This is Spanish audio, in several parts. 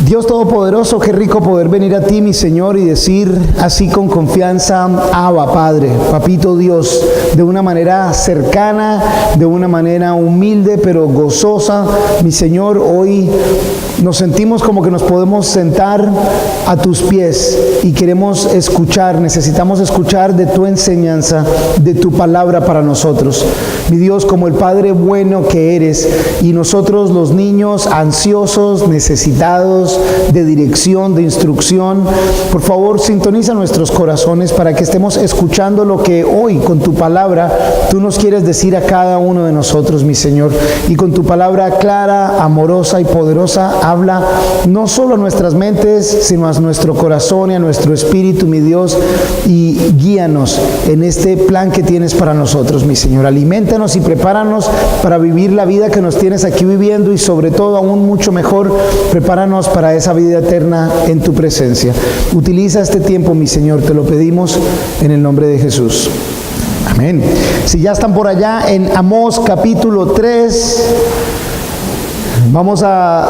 Dios Todopoderoso, qué rico poder venir a ti, mi Señor, y decir así con confianza: Abba, Padre, Papito Dios, de una manera cercana, de una manera humilde pero gozosa. Mi Señor, hoy nos sentimos como que nos podemos sentar a tus pies y queremos escuchar, necesitamos escuchar de tu enseñanza, de tu palabra para nosotros. Mi Dios, como el Padre bueno que eres, y nosotros los niños ansiosos, necesitados de dirección, de instrucción, por favor sintoniza nuestros corazones para que estemos escuchando lo que hoy con tu palabra tú nos quieres decir a cada uno de nosotros, mi Señor. Y con tu palabra clara, amorosa y poderosa, habla no solo a nuestras mentes, sino a nuestro corazón y a nuestro espíritu, mi Dios, y guíanos en este plan que tienes para nosotros, mi Señor. Aliméntanos y prepáranos para vivir la vida que nos tienes aquí viviendo, y sobre todo, aún mucho mejor, prepáranos para esa vida eterna en tu presencia. Utiliza este tiempo, mi Señor, te lo pedimos en el nombre de Jesús. Amén. Si ya están por allá en Amós capítulo 3, vamos a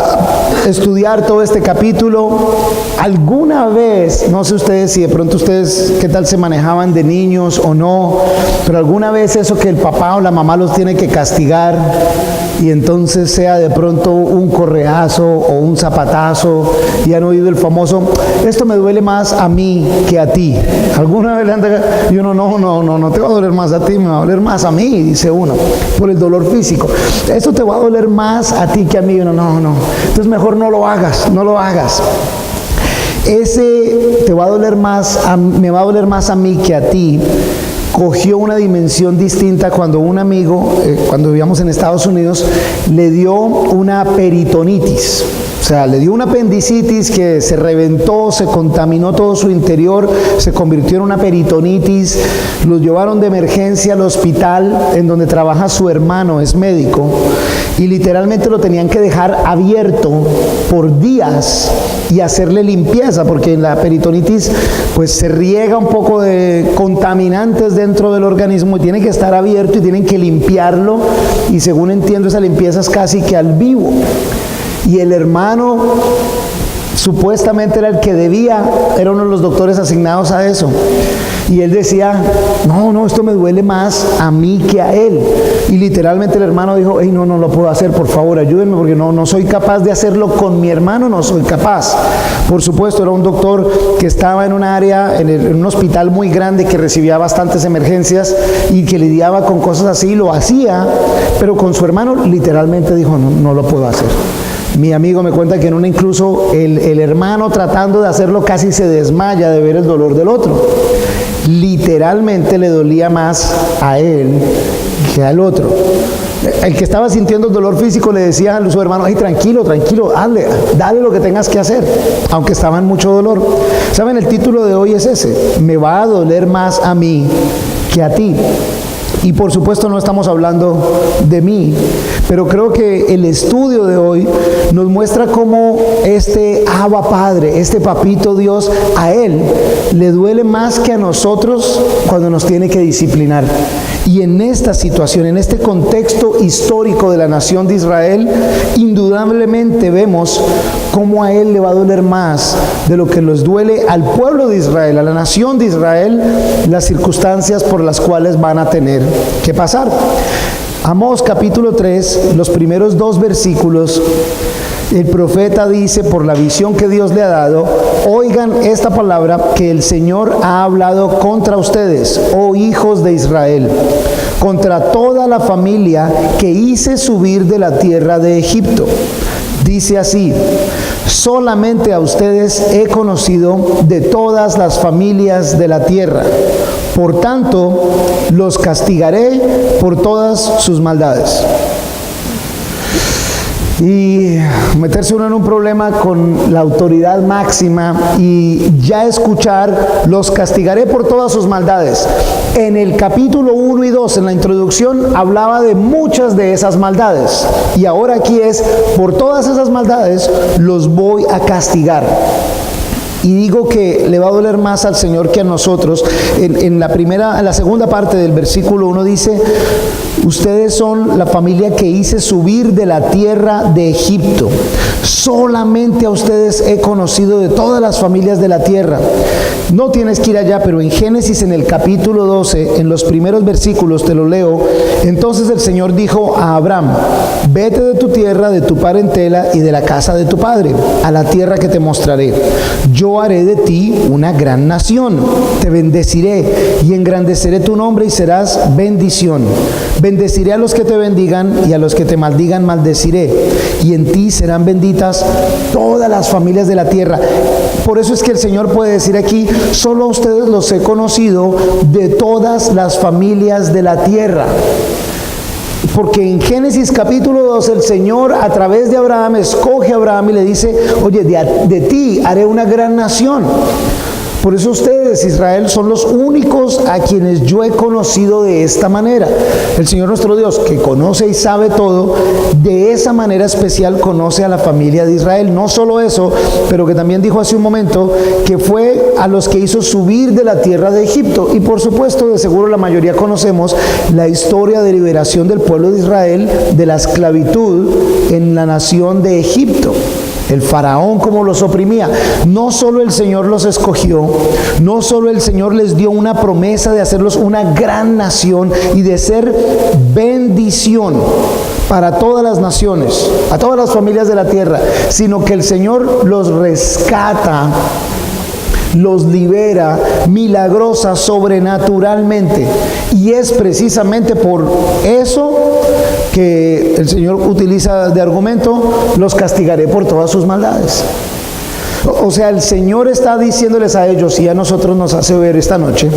estudiar todo este capítulo. Alguna vez, no sé ustedes si de pronto ustedes qué tal se manejaban de niños o no, pero alguna vez eso que el papá o la mamá los tiene que castigar, y entonces sea de pronto un correazo o un zapatazo, y han oído el famoso: esto me duele más a mí que a ti. ¿Alguna vez le han dejado? Y uno, no te va a doler más a ti, me va a doler más a mí, dice uno, por el dolor físico. Esto te va a doler más a ti que a mí. Uno, no. Entonces mejor no lo hagas. Ese te va a doler más, me va a doler más a mí que a ti, cogió una dimensión distinta cuando un amigo, cuando vivíamos en Estados Unidos, le dio una peritonitis. O sea, le dio una apendicitis que se reventó, se contaminó todo su interior, se convirtió en una peritonitis. Los llevaron de emergencia al hospital en donde trabaja su hermano, es médico, y literalmente lo tenían que dejar abierto por días y hacerle limpieza, porque en la peritonitis pues se riega un poco de contaminantes dentro del organismo y tiene que estar abierto y tienen que limpiarlo, y según entiendo esa limpieza es casi que al vivo. Y el hermano supuestamente era el que debía, era uno de los doctores asignados a eso, y él decía: no, esto me duele más a mí que a él. Y literalmente el hermano dijo: no lo puedo hacer, por favor ayúdenme, porque no soy capaz de hacerlo con mi hermano, no soy capaz. Por supuesto, era un doctor que estaba en un área, en un hospital muy grande que recibía bastantes emergencias y que lidiaba con cosas así, lo hacía, pero con su hermano literalmente dijo: no lo puedo hacer. Mi amigo me cuenta que en una incluso el hermano, tratando de hacerlo, casi se desmaya de ver el dolor del otro. Literalmente le dolía más a él que al otro. El que estaba sintiendo el dolor físico le decía a su hermano: tranquilo, dale lo que tengas que hacer, aunque estaba en mucho dolor. ¿Saben? El título de hoy es ese: me va a doler más a mí que a ti. Y por supuesto no estamos hablando de mí, pero creo que el estudio de hoy nos muestra cómo este Abba Padre, este Papito Dios, a Él le duele más que a nosotros cuando nos tiene que disciplinar. Y en esta situación, en este contexto histórico de la nación de Israel, indudablemente vemos cómo a Él le va a doler más de lo que les duele al pueblo de Israel, a la nación de Israel, las circunstancias por las cuales van a tener que pasar. Amós capítulo 3, los primeros 2 versículos, el profeta dice, por la visión que Dios le ha dado: oigan esta palabra que el Señor ha hablado contra ustedes, oh hijos de Israel, contra toda la familia que hice subir de la tierra de Egipto. Dice así: solamente a ustedes he conocido de todas las familias de la tierra. Por tanto, los castigaré por todas sus maldades. Y meterse uno en un problema con la autoridad máxima y ya escuchar: los castigaré por todas sus maldades. En el capítulo 1 y 2, en la introducción, hablaba de muchas de esas maldades, y ahora aquí es: por todas esas maldades los voy a castigar. Y digo que le va a doler más al Señor que a nosotros. En la segunda parte del versículo 1 dice: ustedes son la familia que hice subir de la tierra de Egipto. Solamente a ustedes he conocido de todas las familias de la tierra. No tienes que ir allá, pero en Génesis, en el capítulo 12, en los primeros versículos, te lo leo. Entonces el Señor dijo a Abraham: vete de tu tierra, de tu parentela y de la casa de tu padre, a la tierra que te mostraré. Yo haré de ti una gran nación, te bendeciré y engrandeceré tu nombre y serás bendición. Bendeciré a los que te bendigan y a los que te maldigan maldeciré, y en ti serán benditas todas las familias de la tierra. Por eso es que el Señor puede decir aquí: solo a ustedes los he conocido de todas las familias de la tierra. Porque en Génesis capítulo 2 el Señor a través de Abraham escoge a Abraham y le dice: oye, de ti haré una gran nación. Por eso ustedes, Israel, son los únicos a quienes yo he conocido de esta manera. El Señor nuestro Dios, que conoce y sabe todo, de esa manera especial conoce a la familia de Israel. No solo eso, pero que también dijo hace un momento que fue a los que hizo subir de la tierra de Egipto. Y por supuesto, de seguro la mayoría conocemos la historia de liberación del pueblo de Israel de la esclavitud en la nación de Egipto. El faraón como los oprimía. No solo el Señor los escogió, no solo el Señor les dio una promesa de hacerlos una gran nación y de ser bendición para todas las naciones, a todas las familias de la tierra, sino que el Señor los rescata, los libera milagrosa, sobrenaturalmente. Y es precisamente por eso que el Señor utiliza de argumento: los castigaré por todas sus maldades. O sea, el Señor está diciéndoles a ellos, y a nosotros nos hace ver esta noche,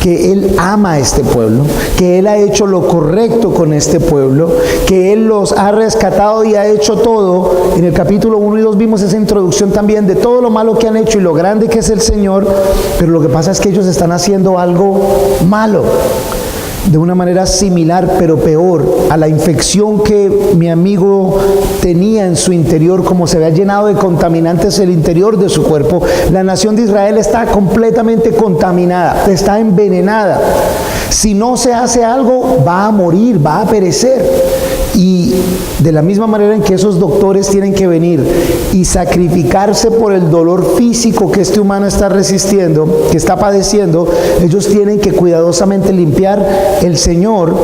que Él ama a este pueblo, que Él ha hecho lo correcto con este pueblo, que Él los ha rescatado y ha hecho todo. En el capítulo 1 y 2 vimos esa introducción también de todo lo malo que han hecho y lo grande que es el Señor, pero lo que pasa es que ellos están haciendo algo malo, de una manera similar pero peor a la infección que mi amigo tenía en su interior. Como se había llenado de contaminantes el interior de su cuerpo, la nación de Israel está completamente contaminada, está envenenada. Si no se hace algo, va a morir, va a perecer. Y de la misma manera en que esos doctores tienen que venir y sacrificarse por el dolor físico que este humano está resistiendo, que está padeciendo, ellos tienen que cuidadosamente limpiar. El Señor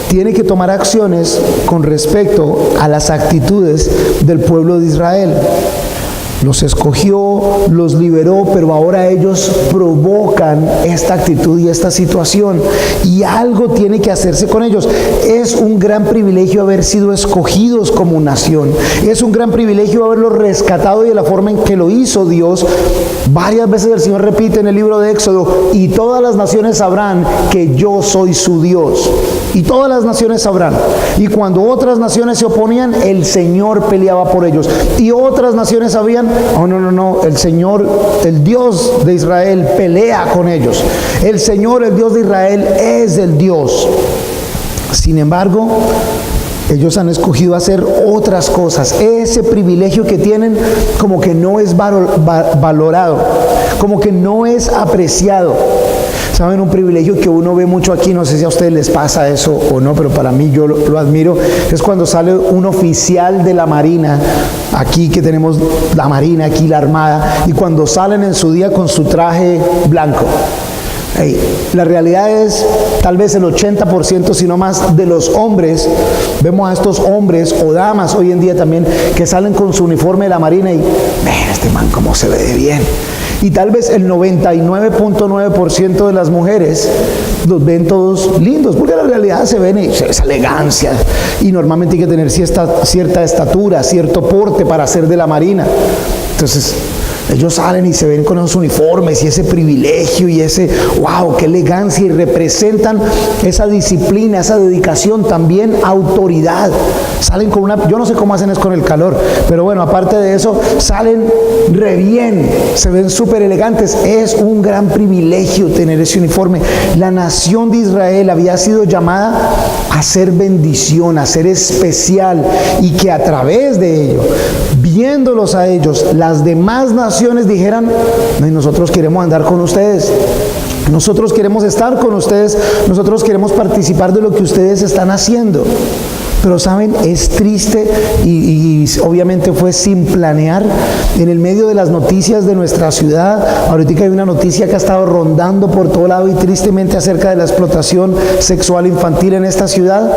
tiene que tomar acciones con respecto a las actitudes del pueblo de Israel. Los escogió, los liberó, pero ahora ellos provocan esta actitud y esta situación, y algo tiene que hacerse con ellos. Es un gran privilegio haber sido escogidos como nación. Es un gran privilegio haberlos rescatado, y de la forma en que lo hizo Dios. Varias veces el Señor repite en el libro de Éxodo: y todas las naciones sabrán que yo soy su Dios. Y todas las naciones sabrán. Y cuando otras naciones se oponían, el Señor peleaba por ellos. Y otras naciones sabían: oh, no, el Señor, el Dios de Israel, pelea con ellos. El Señor, el Dios de Israel, es el Dios. Sin embargo, ellos han escogido hacer otras cosas. Ese privilegio que tienen como que no es valorado, como que no es apreciado. ¿Saben? Un privilegio que uno ve mucho aquí, no sé si a ustedes les pasa eso o no, pero para mí, yo lo admiro, es cuando sale un oficial de la Marina, aquí que tenemos la Marina, aquí la Armada, y cuando salen en su día con su traje blanco. La realidad es, tal vez el 80%, si no más, de los hombres, vemos a estos hombres o damas hoy en día también, que salen con su uniforme de la Marina y, este man cómo se ve de bien. Y tal vez el 99.9% de las mujeres los ven todos lindos, porque la realidad se ven esa elegancia, y normalmente hay que tener cierta estatura, cierto porte para ser de la Marina. Entonces ellos salen y se ven con esos uniformes y ese privilegio y ese wow, qué elegancia, y representan esa disciplina, esa dedicación, también autoridad. Salen con yo no sé cómo hacen eso con el calor, pero bueno, aparte de eso, salen re bien, se ven súper elegantes. Es un gran privilegio tener ese uniforme. La nación de Israel había sido llamada a ser bendición, a ser especial, y que a través de ello, viéndolos a ellos, las demás naciones dijeran: nosotros queremos andar con ustedes. Nosotros queremos estar con ustedes, nosotros queremos participar de lo que ustedes están haciendo. Pero saben, es triste y obviamente fue sin planear. En el medio de las noticias de nuestra ciudad, ahorita hay una noticia que ha estado rondando por todo lado y tristemente acerca de la explotación sexual infantil en esta ciudad.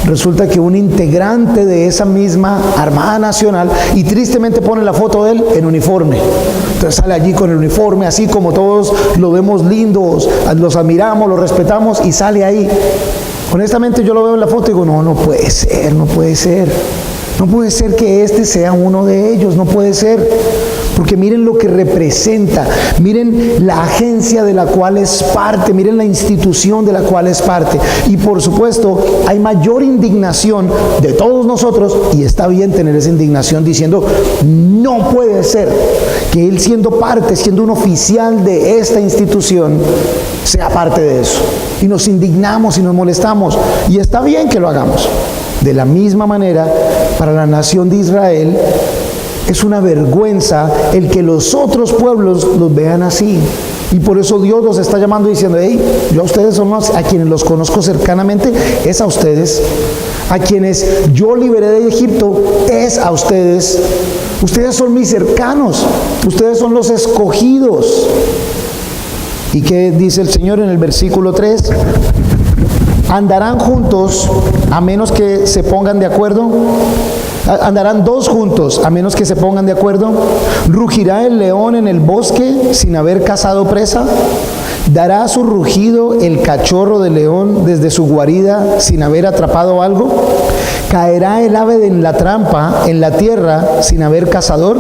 Resulta que un integrante de esa misma Armada Nacional, y tristemente pone la foto de él en uniforme. Entonces sale allí con el uniforme, así como todos lo vemos lindos, los admiramos, los respetamos, y sale ahí. Honestamente yo lo veo en la foto y digo, no puede ser, no puede ser. No puede ser que este sea uno de ellos, no puede ser. Porque miren lo que representa, miren la agencia de la cual es parte, miren la institución de la cual es parte. Y por supuesto, hay mayor indignación de todos nosotros, y está bien tener esa indignación diciendo, no puede ser que él siendo parte, siendo un oficial de esta institución, sea parte de eso. Y nos indignamos y nos molestamos, y está bien que lo hagamos. De la misma manera, para la nación de Israel, es una vergüenza el que los otros pueblos los vean así. Y por eso Dios los está llamando diciendo, hey, yo a ustedes son los, a quienes los conozco cercanamente, es a ustedes. A quienes yo liberé de Egipto, es a ustedes. Ustedes son mis cercanos, ustedes son los escogidos. ¿Y qué dice el Señor en el versículo 3? ¿Andarán juntos a menos que se pongan de acuerdo? ¿Andarán dos juntos a menos que se pongan de acuerdo? ¿Rugirá el león en el bosque sin haber cazado presa? ¿Dará su rugido el cachorro de león desde su guarida sin haber atrapado algo? ¿Caerá el ave en la trampa en la tierra sin haber cazador?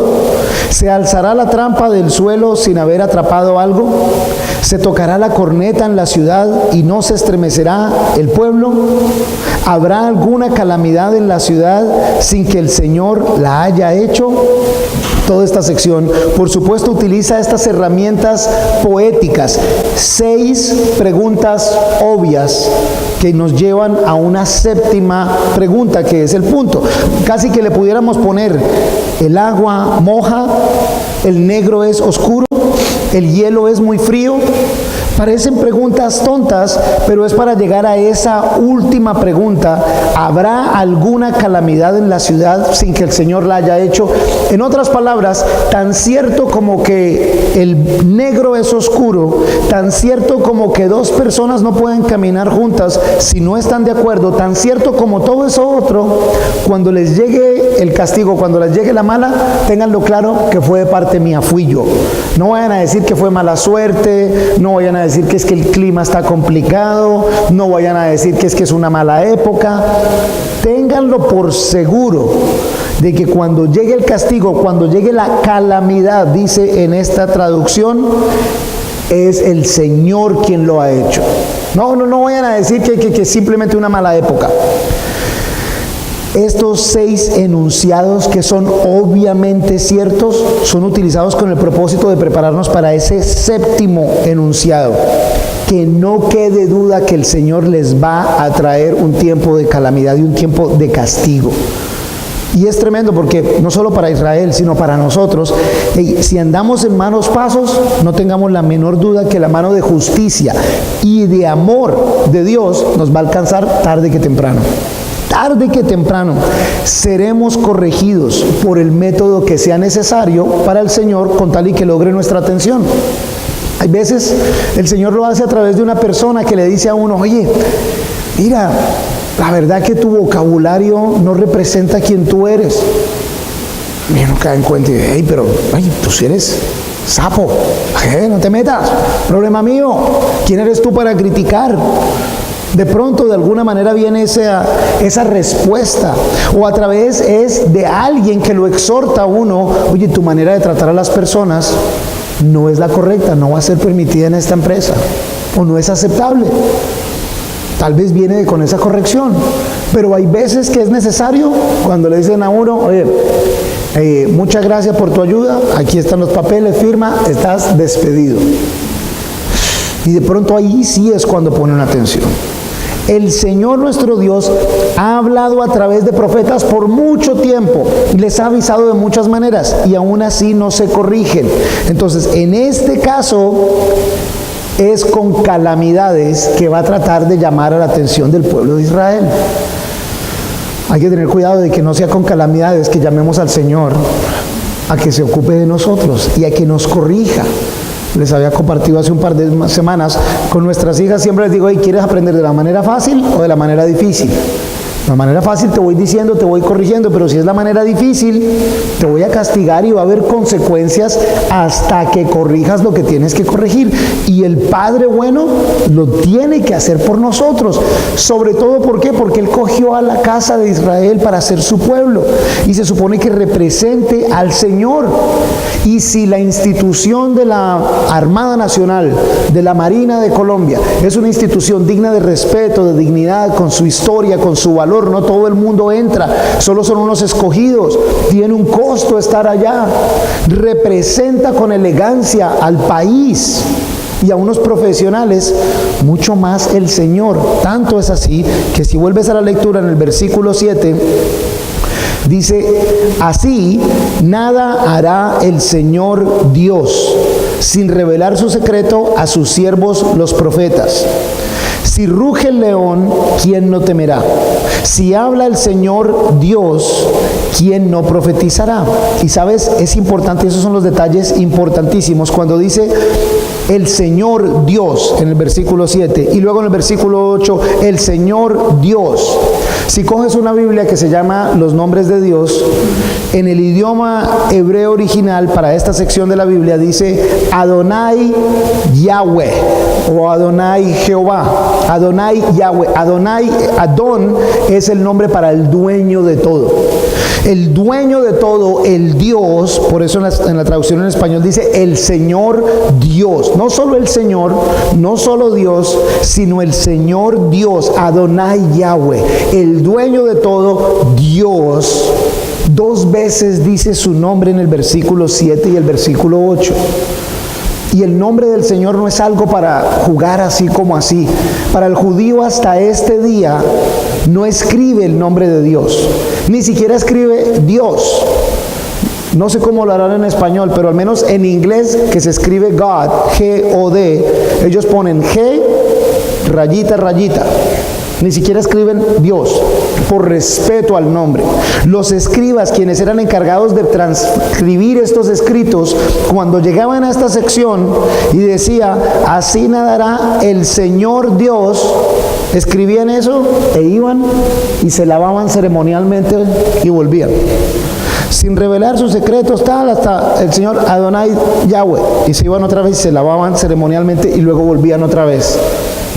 ¿Se alzará la trampa del suelo sin haber atrapado algo? ¿Se tocará la corneta en la ciudad y no se estremecerá el pueblo? ¿Habrá alguna calamidad en la ciudad sin que el Señor la haya hecho? Toda esta sección, por supuesto, utiliza estas herramientas poéticas. 6 preguntas obvias que nos llevan a una séptima pregunta, que es el punto. Casi que le pudiéramos poner: el agua moja, el negro es oscuro, el hielo es muy frío. Parecen preguntas tontas, pero es para llegar a esa última pregunta: ¿habrá alguna calamidad en la ciudad sin que el Señor la haya hecho? En otras palabras, tan cierto como que el negro es oscuro, tan cierto como que dos personas no pueden caminar juntas si no están de acuerdo, tan cierto como todo eso otro, cuando les llegue el castigo, cuando les llegue la mala, ténganlo claro que fue de parte mía, fui yo. No vayan a decir que fue mala suerte, no vayan a decir que es que el clima está complicado, no vayan a decir que es una mala época. Ténganlo por seguro de que cuando llegue el castigo, cuando llegue la calamidad, dice en esta traducción, es el Señor quien lo ha hecho. No vayan a decir que es simplemente una mala época. Estos 6 enunciados, que son obviamente ciertos, son utilizados con el propósito de prepararnos para ese séptimo enunciado. Que no quede duda que el Señor les va a traer un tiempo de calamidad y un tiempo de castigo. Y es tremendo porque no solo para Israel, sino para nosotros, si andamos en malos pasos, no tengamos la menor duda que la mano de justicia y de amor de Dios nos va a alcanzar tarde que temprano. Tarde que temprano seremos corregidos por el método que sea necesario para el Señor, con tal y que logre nuestra atención. Hay veces el Señor lo hace a través de una persona que le dice a uno: oye, mira, la verdad que tu vocabulario no representa quién tú eres. Y uno cae en cuenta y dice: hey, pero tú sí eres sapo, no te metas, problema mío, ¿quién eres tú para criticar? De pronto, de alguna manera viene esa respuesta, o a través de alguien que lo exhorta a uno: oye, tu manera de tratar a las personas no es la correcta, no va a ser permitida en esta empresa, o no es aceptable. Tal vez viene con esa corrección, pero hay veces que es necesario cuando le dicen a uno: oye, muchas gracias por tu ayuda, aquí están los papeles, firma, estás despedido. Y de pronto ahí sí es cuando ponen atención. El Señor nuestro Dios ha hablado a través de profetas por mucho tiempo y les ha avisado de muchas maneras, y aún así no se corrigen. Entonces, en este caso, es con calamidades que va a tratar de llamar a la atención del pueblo de Israel. Hay que tener cuidado de que no sea con calamidades que llamemos al Señor a que se ocupe de nosotros y a que nos corrija. Les había compartido hace un par de semanas con nuestras hijas, siempre les digo, hey, ¿quieres aprender de la manera fácil o de la manera difícil? La manera fácil te voy diciendo, te voy corrigiendo, pero si es la manera difícil, te voy a castigar y va a haber consecuencias hasta que corrijas lo que tienes que corregir. Y el Padre bueno lo tiene que hacer por nosotros. Sobre todo, ¿por qué? Porque Él cogió a la casa de Israel para ser su pueblo. Y se supone que represente al Señor. Y si la institución de la Armada Nacional, de la Marina de Colombia, es una institución digna de respeto, de dignidad, con su historia, con su valor, no todo el mundo entra, solo son unos escogidos, tiene un costo estar allá, representa con elegancia al país y a unos profesionales, mucho más el Señor. Tanto es así que si vuelves a la lectura en el versículo 7, dice, así nada hará el Señor Dios sin revelar su secreto a sus siervos los profetas. Si ruge el león, ¿quién no temerá? Si habla el Señor Dios, ¿quién no profetizará? Y sabes, es importante, esos son los detalles importantísimos. Cuando dice el Señor Dios en el versículo 7 y luego en el versículo 8, el Señor Dios. Si coges una Biblia que se llama Los Nombres de Dios, en el idioma hebreo original para esta sección de la Biblia dice Adonai Yahweh o Adonai Jehová, Adonai Yahweh. Adón es el nombre para el dueño de todo. El dueño de todo, el Dios, por eso en la traducción en español dice el Señor Dios. No solo el Señor, no solo Dios, sino el Señor Dios, Adonai Yahweh, el dueño de todo, Dios. Dos veces dice su nombre en el versículo 7 y el versículo 8. Y el nombre del Señor no es algo para jugar así como así. Para el judío hasta este día no escribe el nombre de Dios. Ni siquiera escribe Dios. No sé cómo lo harán en español, pero al menos en inglés que se escribe God, G-O-D, ellos ponen G, rayita, rayita. Ni siquiera escriben Dios, por respeto al nombre. Los escribas, quienes eran encargados de transcribir estos escritos, cuando llegaban a esta sección y decía, así nadará el Señor Dios, escribían eso e iban y se lavaban ceremonialmente y volvían. Sin revelar sus secretos, tal, hasta el Señor Adonai Yahweh. Y se iban otra vez y se lavaban ceremonialmente y luego volvían otra vez.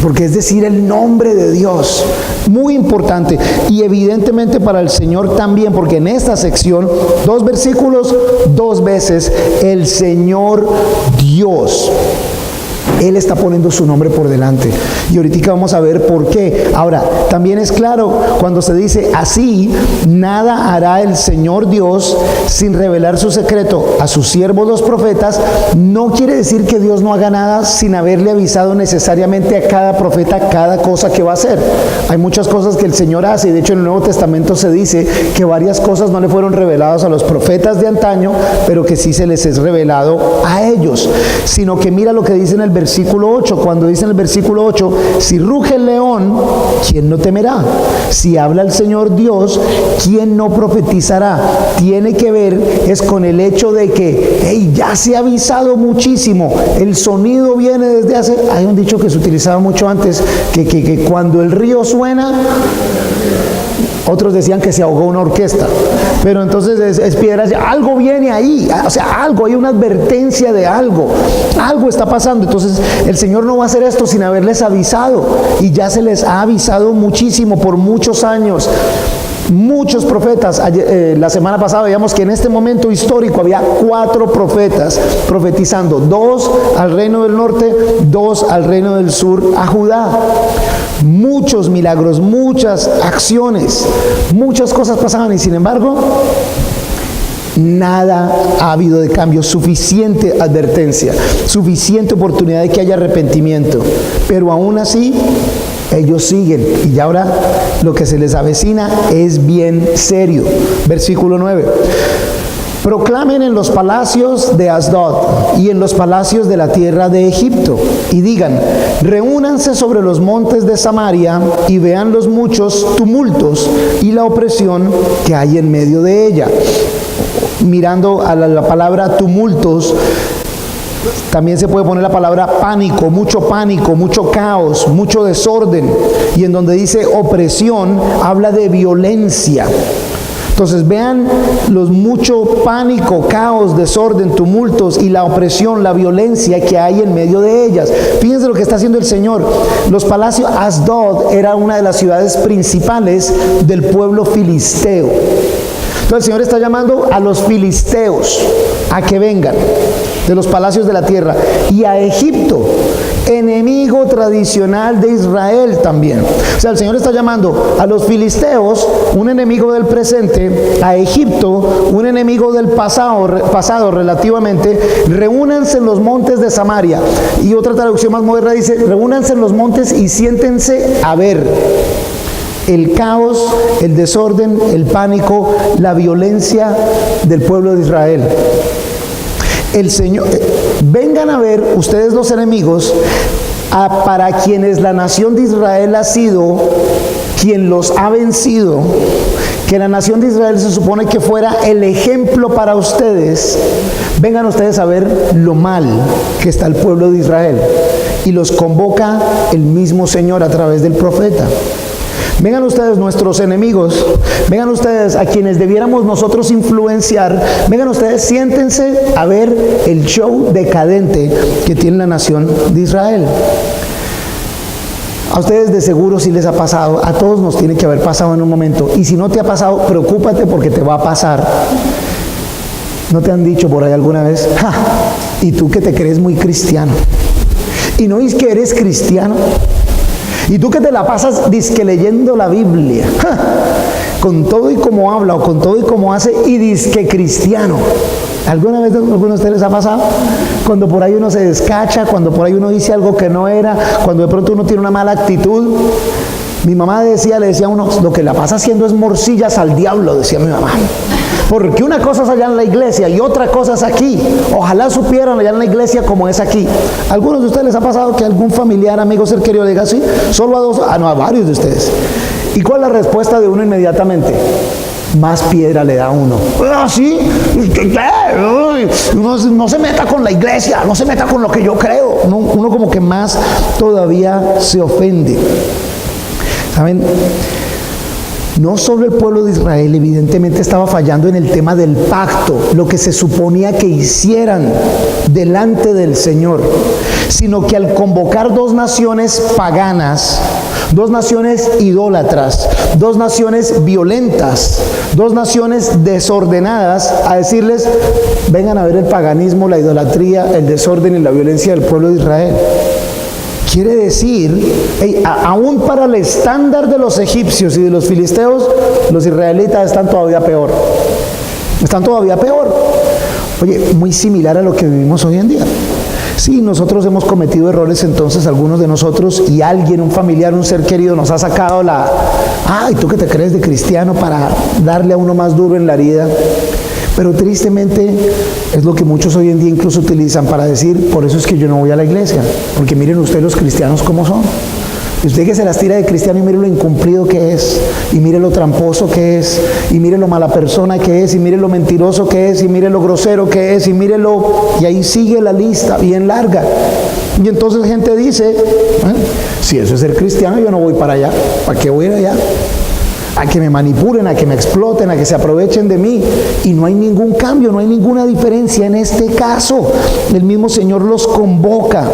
Porque es decir el nombre de Dios, muy importante, y evidentemente para el Señor también, porque en esta sección, 2 versículos, 2 veces, el Señor Dios. Él está poniendo su nombre por delante. Y ahorita vamos a ver por qué. Ahora, también es claro cuando se dice así, nada hará el Señor Dios sin revelar su secreto a sus siervos los profetas. No quiere decir que Dios no haga nada sin haberle avisado necesariamente a cada profeta cada cosa que va a hacer. Hay muchas cosas que el Señor hace. Y de hecho en el Nuevo Testamento se dice que varias cosas no le fueron reveladas a los profetas de antaño, pero que sí se les es revelado a ellos. Sino que mira lo que dice en el versículo 8, cuando dice en el versículo 8, si ruge el león, ¿quién no temerá? Si habla el Señor Dios, ¿quién no profetizará? Tiene que ver es con el hecho de que, hey, ya se ha avisado muchísimo, el sonido viene desde hace, hay un dicho que se utilizaba mucho antes, que cuando el río suena, otros decían que se ahogó una orquesta, pero entonces es piedra, algo viene ahí, o sea, algo, hay una advertencia de algo está pasando. Entonces el Señor no va a hacer esto sin haberles avisado, y ya se les ha avisado muchísimo por muchos años. Muchos profetas, la semana pasada veíamos que en este momento histórico había 4 profetas profetizando, 2 al reino del norte, 2 al reino del sur, a Judá. Muchos milagros, muchas acciones, muchas cosas pasaban, y sin embargo nada ha habido de cambio. Suficiente advertencia, suficiente oportunidad de que haya arrepentimiento, pero aún así ellos siguen, y ahora lo que se les avecina es bien serio. Versículo 9. proclamen en los palacios de Asdod y en los palacios de la tierra de Egipto, y digan, reúnanse sobre los montes de Samaria y vean los muchos tumultos y la opresión que hay en medio de ella. Mirando a la palabra tumultos, también se puede poner la palabra pánico, mucho caos, mucho desorden. Y en donde dice opresión, habla de violencia. Entonces vean los mucho pánico, caos, desorden, tumultos y la opresión, la violencia que hay en medio de ellas. Fíjense lo que está haciendo el Señor. Los palacios, Asdod era una de las ciudades principales del pueblo filisteo. Entonces el Señor está llamando a los filisteos a que vengan de los palacios de la tierra, y a Egipto, enemigo tradicional de Israel también. O sea, el Señor está llamando a los filisteos, un enemigo del presente, a Egipto, un enemigo del pasado relativamente. Reúnanse en los montes de Samaria. Y otra traducción más moderna dice, reúnanse en los montes y siéntense a ver el caos, el desorden, el pánico, la violencia del pueblo de Israel. El Señor, vengan a ver ustedes los enemigos para quienes la nación de Israel ha sido quien los ha vencido, que la nación de Israel se supone que fuera el ejemplo para ustedes. Vengan ustedes a ver lo mal que está el pueblo de Israel, y los convoca el mismo Señor a través del profeta. Vengan ustedes nuestros enemigos, vengan ustedes a quienes debiéramos nosotros influenciar, vengan ustedes, siéntense a ver el show decadente que tiene la nación de Israel. A ustedes de seguro sí les ha pasado, a todos nos tiene que haber pasado en un momento, y si no te ha pasado, preocúpate porque te va a pasar. ¿No te han dicho por ahí alguna vez, ja, y tú que te crees muy cristiano, y no es que eres cristiano? Y tú que te la pasas dizque leyendo la Biblia, ¡ja!, con todo y como habla o con todo y como hace, y dizque cristiano. ¿Alguna vez a alguno de ustedes les ha pasado? Cuando por ahí uno se descacha, cuando por ahí uno dice algo que no era, cuando de pronto uno tiene una mala actitud. Mi mamá le decía a uno, lo que la pasa haciendo es morcillas al diablo, decía mi mamá. Porque una cosa es allá en la iglesia y otra cosa es aquí. Ojalá supieran allá en la iglesia como es aquí. ¿A algunos de ustedes les ha pasado que algún familiar, amigo, ser querido le diga así? Solo a dos, no, a varios de ustedes. ¿Y cuál es la respuesta de uno inmediatamente? Más piedra le da a uno. ¿Ah, sí? No se meta con la iglesia, no se meta con lo que yo creo. Uno como que más todavía se ofende. ¿Saben? No solo el pueblo de Israel evidentemente estaba fallando en el tema del pacto, lo que se suponía que hicieran delante del Señor, sino que al convocar dos naciones paganas, dos naciones idólatras, dos naciones violentas, dos naciones desordenadas, a decirles, vengan a ver el paganismo, la idolatría, el desorden y la violencia del pueblo de Israel. Quiere decir, aún para el estándar de los egipcios y de los filisteos, los israelitas están todavía peor. Están todavía peor. Oye, muy similar a lo que vivimos hoy en día. Sí, nosotros hemos cometido errores, entonces algunos de nosotros, y alguien, un familiar, un ser querido, nos ha sacado ¿y tú qué te crees de cristiano?, para darle a uno más duro en la herida. Pero tristemente es lo que muchos hoy en día incluso utilizan para decir, por eso es que yo no voy a la iglesia, porque miren ustedes los cristianos cómo son. Y usted que se las tira de cristiano y mire lo incumplido que es, y mire lo tramposo que es, y mire lo mala persona que es, y mire lo mentiroso que es, y mire lo grosero que es, y mire y ahí sigue la lista bien larga. Y entonces gente dice, si eso es ser cristiano, yo no voy para allá, ¿para qué voy a ir allá? A que me manipulen, a que me exploten, a que se aprovechen de mí. Y no hay ningún cambio, no hay ninguna diferencia en este caso. El mismo Señor los convoca.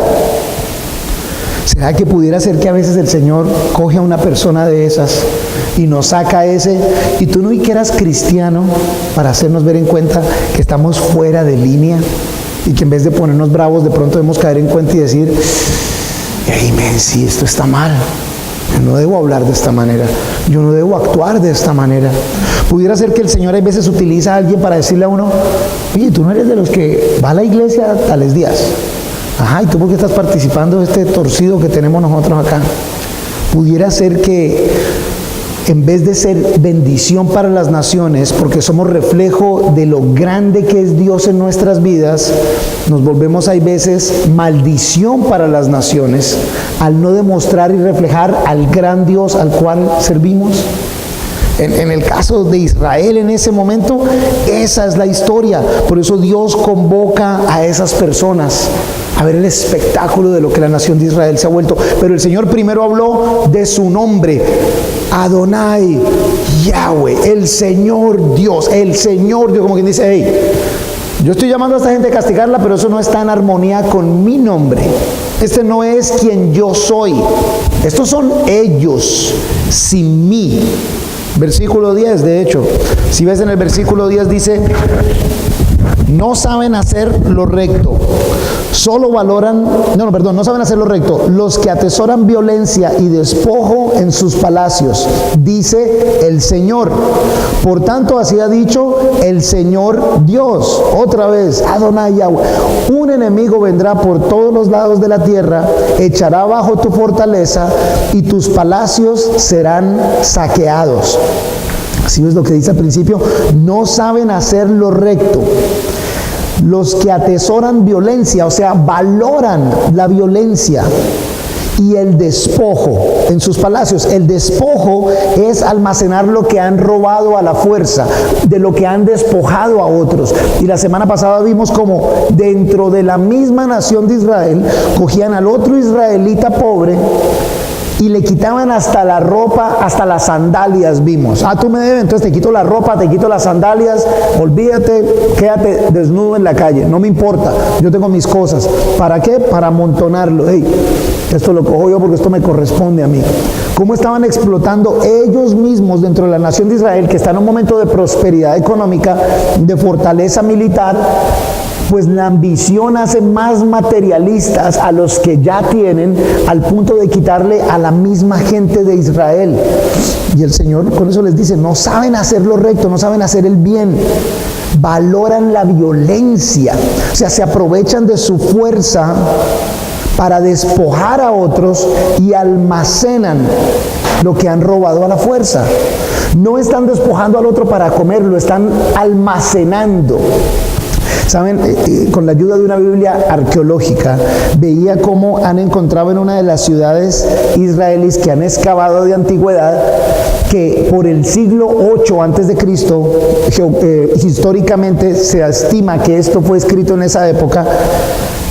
¿Será que pudiera ser que a veces el Señor coge a una persona de esas y nos saca a ese, y tú no y que eras cristiano, para hacernos ver en cuenta que estamos fuera de línea, y que en vez de ponernos bravos de pronto debemos caer en cuenta y decir, hey, men, sí, esto está mal. Yo no debo hablar de esta manera, yo no debo actuar de esta manera. Pudiera ser que el Señor a veces utiliza a alguien para decirle a uno, oye, tú no eres de los que va a la iglesia tales días. Ajá, ¿y tú por qué estás participando de este torcido que tenemos nosotros acá? Pudiera ser que en vez de ser bendición para las naciones, porque somos reflejo de lo grande que es Dios en nuestras vidas, nos volvemos hay veces maldición para las naciones al no demostrar y reflejar al gran Dios al cual servimos. En el caso de Israel en ese momento, esa es la historia. Por eso Dios convoca a esas personas a ver el espectáculo de lo que la nación de Israel se ha vuelto. Pero el Señor primero habló de su nombre, Adonai, Yahweh, el Señor Dios, como quien dice, hey, yo estoy llamando a esta gente a castigarla, pero eso no está en armonía con mi nombre. Este no es quien yo soy. Estos son ellos sin mí. Versículo 10, de hecho, si ves en el versículo 10 dice, no saben hacer lo recto, no saben hacer lo recto, los que atesoran violencia y despojo en sus palacios, dice el Señor. Por tanto, así ha dicho el Señor Dios. Otra vez, Adonai Yahweh. Un enemigo vendrá por todos los lados de la tierra, echará abajo tu fortaleza y tus palacios serán saqueados. Así es lo que dice al principio, no saben hacer lo recto. Los que atesoran violencia, o sea, valoran la violencia y el despojo en sus palacios. El despojo es almacenar lo que han robado a la fuerza, de lo que han despojado a otros. Y la semana pasada vimos como dentro de la misma nación de Israel, cogían al otro israelita pobre y le quitaban hasta la ropa, hasta las sandalias vimos. Tú me debes, entonces te quito la ropa, te quito las sandalias, olvídate, quédate desnudo en la calle, no me importa, yo tengo mis cosas. ¿Para qué? Para amontonarlo. Hey, esto lo cojo yo porque esto me corresponde a mí. ¿Cómo estaban explotando ellos mismos dentro de la nación de Israel, que está en un momento de prosperidad económica, de fortaleza militar? Pues la ambición hace más materialistas a los que ya tienen, al punto de quitarle a la misma gente de Israel. Y el Señor con eso les dice, no saben hacer lo recto, no saben hacer el bien, valoran la violencia, o sea, se aprovechan de su fuerza para despojar a otros y almacenan lo que han robado a la fuerza. No están despojando al otro para comer, lo están almacenando. Saben, con la ayuda de una Biblia arqueológica, veía cómo han encontrado en una de las ciudades israelíes que han excavado de antigüedad, que por el siglo 8 antes de Cristo, históricamente se estima que esto fue escrito en esa época,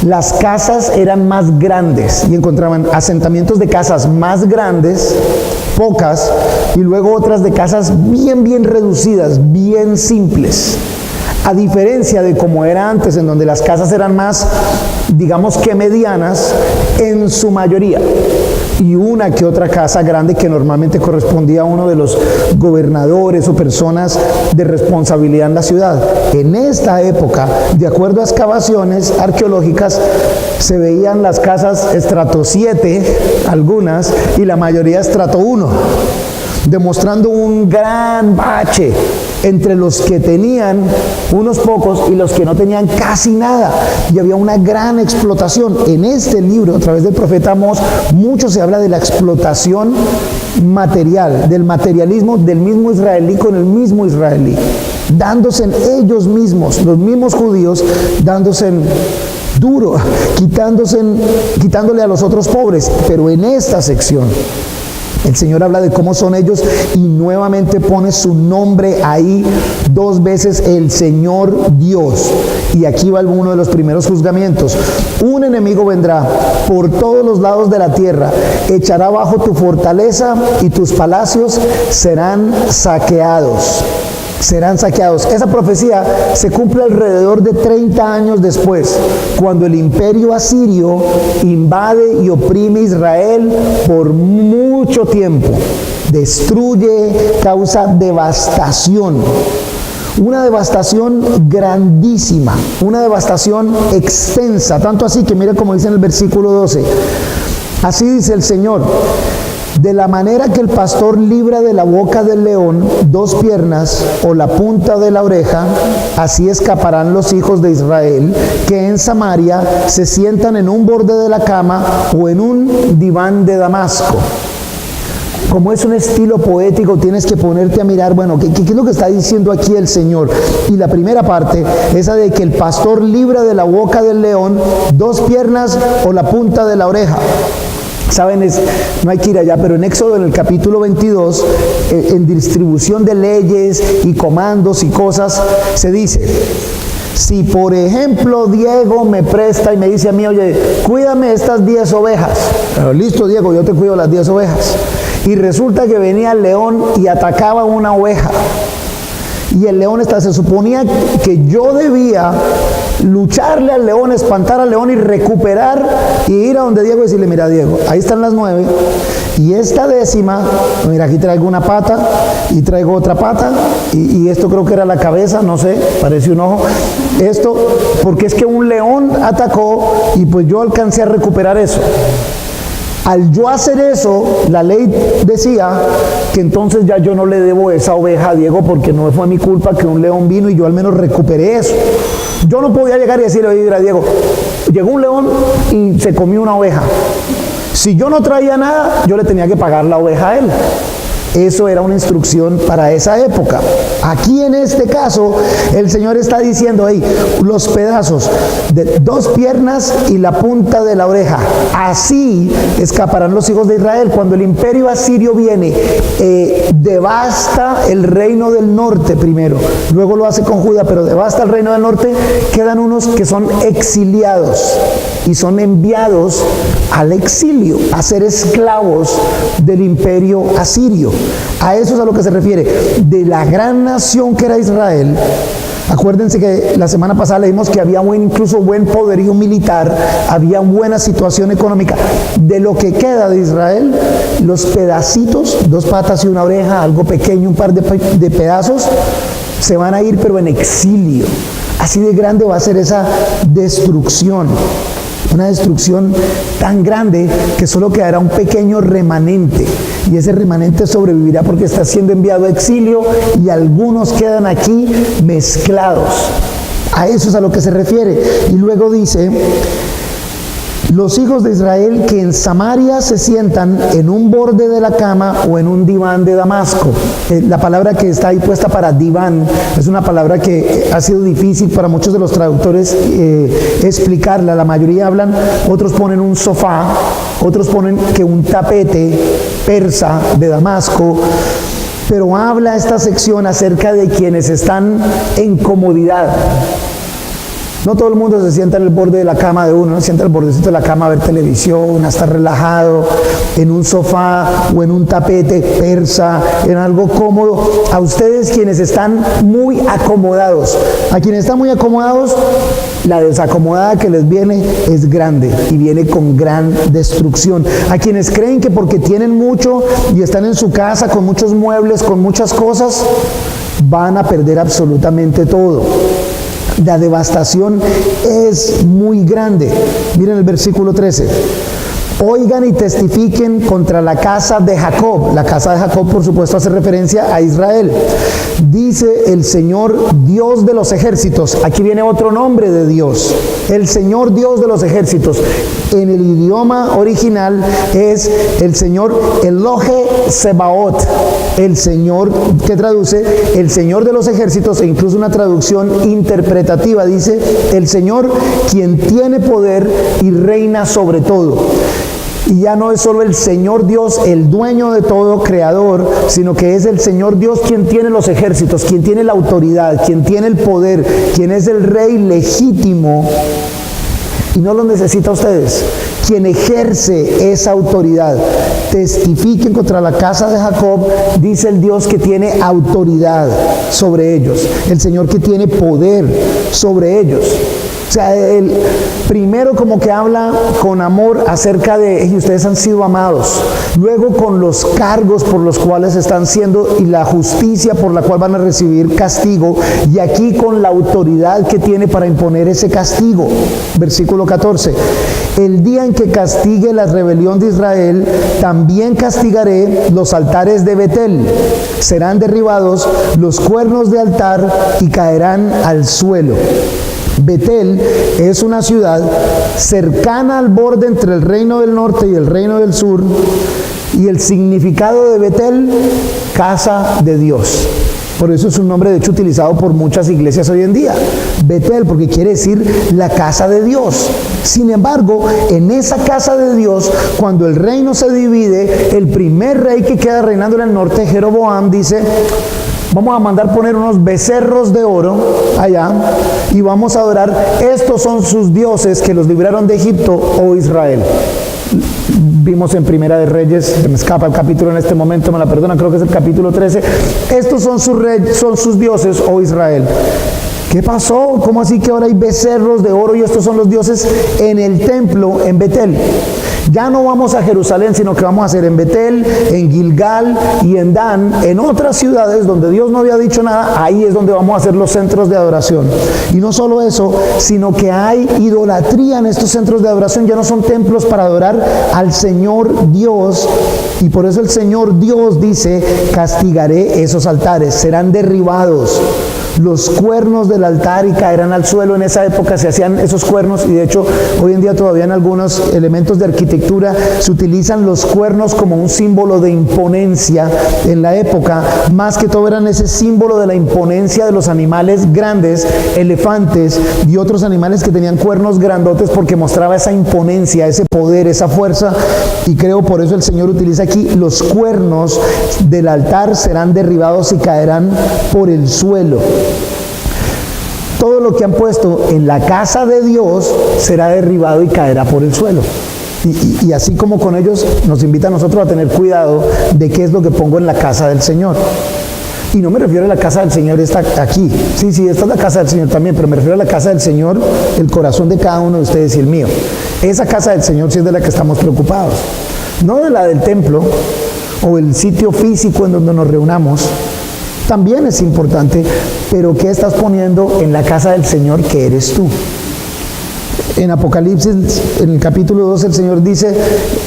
las casas eran más grandes y encontraban asentamientos de casas más grandes, pocas, y luego otras de casas bien reducidas, bien simples. A diferencia de como era antes, en donde las casas eran más, digamos que medianas, en su mayoría. Y una que otra casa grande que normalmente correspondía a uno de los gobernadores o personas de responsabilidad en la ciudad. En esta época, de acuerdo a excavaciones arqueológicas, se veían las casas estrato 7, algunas, y la mayoría estrato 1, demostrando un gran bache entre los que tenían unos pocos y los que no tenían casi nada, y había una gran explotación. En este libro, a través del profeta Amós, mucho se habla de la explotación material, del materialismo del mismo israelí con el mismo israelí, dándose en ellos mismos, los mismos judíos, dándose en duro, quitándole a los otros pobres. Pero en esta sección el Señor habla de cómo son ellos y nuevamente pone su nombre ahí 2 veces, el Señor Dios. Y aquí va uno de los primeros juzgamientos. Un enemigo vendrá por todos los lados de la tierra, echará abajo tu fortaleza y tus palacios serán saqueados. Serán saqueados. Esa profecía se cumple alrededor de 30 años después, cuando el imperio asirio invade y oprime a Israel por mucho tiempo. Destruye, causa devastación. Una devastación grandísima, una devastación extensa, tanto así que mira como dice en el versículo 12. Así dice el Señor: de la manera que el pastor libra de la boca del león 2 piernas o la punta de la oreja, así escaparán los hijos de Israel, que en Samaria se sientan en un borde de la cama o en un diván de Damasco. como es un estilo poético, tienes que ponerte a mirar, bueno, ¿qué es lo que está diciendo aquí el Señor? Y la primera parte, esa de que el pastor libra de la boca del león 2 piernas o la punta de la oreja. Saben, no hay que ir allá, pero en Éxodo, en el capítulo 22, en distribución de leyes y comandos y cosas, se dice: si por ejemplo Diego me presta y me dice a mí, oye, cuídame estas 10 ovejas. Pero listo, Diego, yo te cuido las 10 ovejas. Y resulta que venía el león y atacaba una oveja. Y el león se suponía que yo debía lucharle al león, espantar al león y recuperar y ir a donde Diego y decirle: mira, Diego, ahí están las 9 y esta 10ª, mira, aquí traigo una pata y traigo otra pata y esto creo que era la cabeza, no sé, parece un ojo. Esto, porque es que un león atacó y pues yo alcancé a recuperar eso. Al yo hacer eso, la ley decía que entonces ya yo no le debo esa oveja a Diego, porque no fue mi culpa que un león vino y yo al menos recuperé eso. Yo no podía llegar y decirle: oye, a Diego, llegó un león y se comió una oveja. Si yo no traía nada, yo le tenía que pagar la oveja a él. Eso era una instrucción para esa época. Aquí en este caso, el Señor está diciendo: hey, los pedazos de 2 piernas y la punta de la oreja, así escaparán los hijos de Israel. Cuando el imperio asirio viene, devasta el reino del norte primero, luego lo hace con Judá, pero devasta el reino del norte, quedan unos que son exiliados y son enviados al exilio, a ser esclavos del imperio asirio. A eso es a lo que se refiere. De la gran nación que era Israel, acuérdense que la semana pasada leímos que había incluso buen poderío militar, había buena situación económica. De lo que queda de Israel, los pedacitos, 2 patas y una oreja, algo pequeño, un par de pedazos, se van a ir pero en exilio. Así de grande va a ser esa destrucción. Una destrucción tan grande que solo quedará un pequeño remanente, y ese remanente sobrevivirá porque está siendo enviado a exilio, y algunos quedan aquí mezclados. A eso es a lo que se refiere. Y luego dice: los hijos de Israel que en Samaria se sientan en un borde de la cama o en un diván de Damasco. La palabra que está ahí puesta para diván es una palabra que ha sido difícil para muchos de los traductores explicarla. La mayoría hablan, otros ponen un sofá, otros ponen que un tapete persa de Damasco. Pero habla esta sección acerca de quienes están en comodidad. No todo el mundo se sienta en el borde de la cama de uno, no se sienta en el bordecito de la cama a ver televisión, a estar relajado, en un sofá o en un tapete persa, en algo cómodo. A ustedes quienes están muy acomodados, a quienes están muy acomodados, la desacomodada que les viene es grande y viene con gran destrucción. A quienes creen que porque tienen mucho y están en su casa con muchos muebles, con muchas cosas, van a perder absolutamente todo. La devastación es muy grande. Miren el versículo 13. Oigan y testifiquen contra la casa de Jacob. La casa de Jacob, por supuesto, hace referencia a Israel. Dice el Señor Dios de los ejércitos. Aquí viene otro nombre de Dios. El Señor Dios de los ejércitos. En el idioma original es el Señor Elohe Sebaot. El Señor, que traduce el Señor de los ejércitos, e incluso una traducción interpretativa dice: el Señor quien tiene poder y reina sobre todo. Y ya no es solo el Señor Dios, el dueño de todo, creador, sino que es el Señor Dios quien tiene los ejércitos, quien tiene la autoridad, quien tiene el poder, quien es el rey legítimo y no lo necesita a ustedes, quien ejerce esa autoridad. Testifiquen contra la casa de Jacob, dice el Dios que tiene autoridad sobre ellos, el Señor que tiene poder sobre ellos. O sea, el primero como que habla con amor acerca de ellos, ustedes han sido amados. Luego con los cargos por los cuales están siendo y la justicia por la cual van a recibir castigo. Y aquí con la autoridad que tiene para imponer ese castigo. Versículo 14. El día en que castigue la rebelión de Israel, también castigaré los altares de Betel. Serán derribados los cuernos de altar y caerán al suelo. Betel es una ciudad cercana al borde entre el reino del norte y el reino del sur, Y el significado de Betel, casa de Dios. Por eso es un nombre de hecho utilizado por muchas iglesias hoy en día. Betel, porque quiere decir la casa de Dios. Sin embargo, en esa casa de Dios, cuando el reino se divide, el primer rey que queda reinando en el norte, Jeroboam, dice: vamos a mandar poner unos becerros de oro allá y vamos a adorar. Estos son sus dioses que los libraron de Egipto, oh Israel. Vimos en Primera de Reyes, se me escapa el capítulo en este momento, me la perdonan, creo que es el capítulo 13. Estos son sus dioses, oh Israel. ¿Qué pasó? ¿Cómo así que ahora hay becerros de oro y estos son los dioses en el templo en Betel? Ya no vamos a Jerusalén, sino que vamos a hacer en Betel, en Gilgal y en Dan, en otras ciudades donde Dios no había dicho nada. Ahí es donde vamos a hacer los centros de adoración. Y no solo eso, sino que hay idolatría en estos centros de adoración. Ya no son templos para adorar al Señor Dios. Y por eso el Señor Dios dice: castigaré esos altares, serán derribados los cuernos del altar y caerán al suelo. En esa época se hacían esos cuernos, y de hecho hoy en día todavía en algunos elementos de arquitectura se utilizan los cuernos como un símbolo de imponencia. En la época, más que todo, eran ese símbolo de la imponencia de los animales grandes, elefantes y otros animales que tenían cuernos grandotes, porque mostraba esa imponencia, ese poder, esa fuerza. Y creo por eso el Señor utiliza aquí: los cuernos del altar serán derribados y caerán por el suelo. Todo lo que han puesto en la casa de Dios será derribado y caerá por el suelo. Y así como con ellos, nos invita a nosotros a tener cuidado de qué es lo que pongo en la casa del Señor. Y no me refiero a la casa del Señor esta aquí. Sí, esta es la casa del Señor también, pero me refiero a la casa del Señor, el corazón de cada uno de ustedes y el mío. Esa casa del Señor sí es de la que estamos preocupados. No de la del templo o el sitio físico en donde nos reunamos. También es importante, pero ¿qué estás poniendo en la casa del Señor, que eres tú? En Apocalipsis, en el capítulo 2, el Señor dice,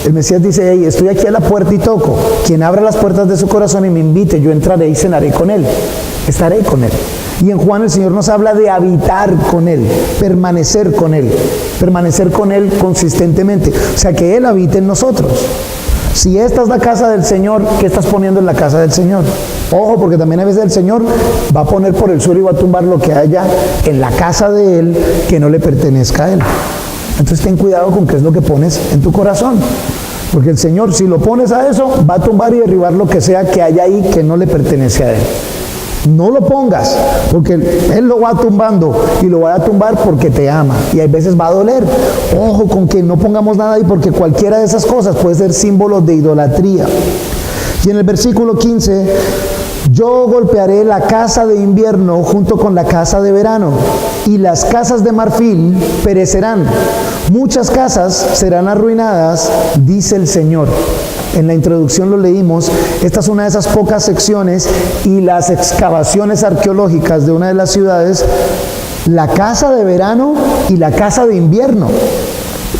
el Mesías dice: hey, estoy aquí a la puerta y toco. Quien abra las puertas de su corazón y me invite, yo entraré y cenaré con él. Estaré con él. Y en Juan el Señor nos habla de habitar con él, permanecer con él consistentemente. O sea, que él habite en nosotros. Si esta es la casa del Señor, ¿qué estás poniendo en la casa del Señor? Ojo, porque también a veces el Señor va a poner por el suelo y va a tumbar lo que haya en la casa de Él que no le pertenezca a Él. Entonces ten cuidado con qué es lo que pones en tu corazón. Porque el Señor, si lo pones a eso, va a tumbar y derribar lo que sea que haya ahí que no le pertenece a Él. No lo pongas, porque Él lo va tumbando, y lo va a tumbar porque te ama, y a veces va a doler. Ojo con que no pongamos nada ahí, porque cualquiera de esas cosas puede ser símbolo de idolatría. Y en el versículo 15: yo golpearé la casa de invierno junto con la casa de verano, y las casas de marfil perecerán. Muchas casas serán arruinadas, dice el Señor. En la introducción lo leímos. Esta es una de esas pocas secciones, y las excavaciones arqueológicas de una de las ciudades, la casa de verano y la casa de invierno.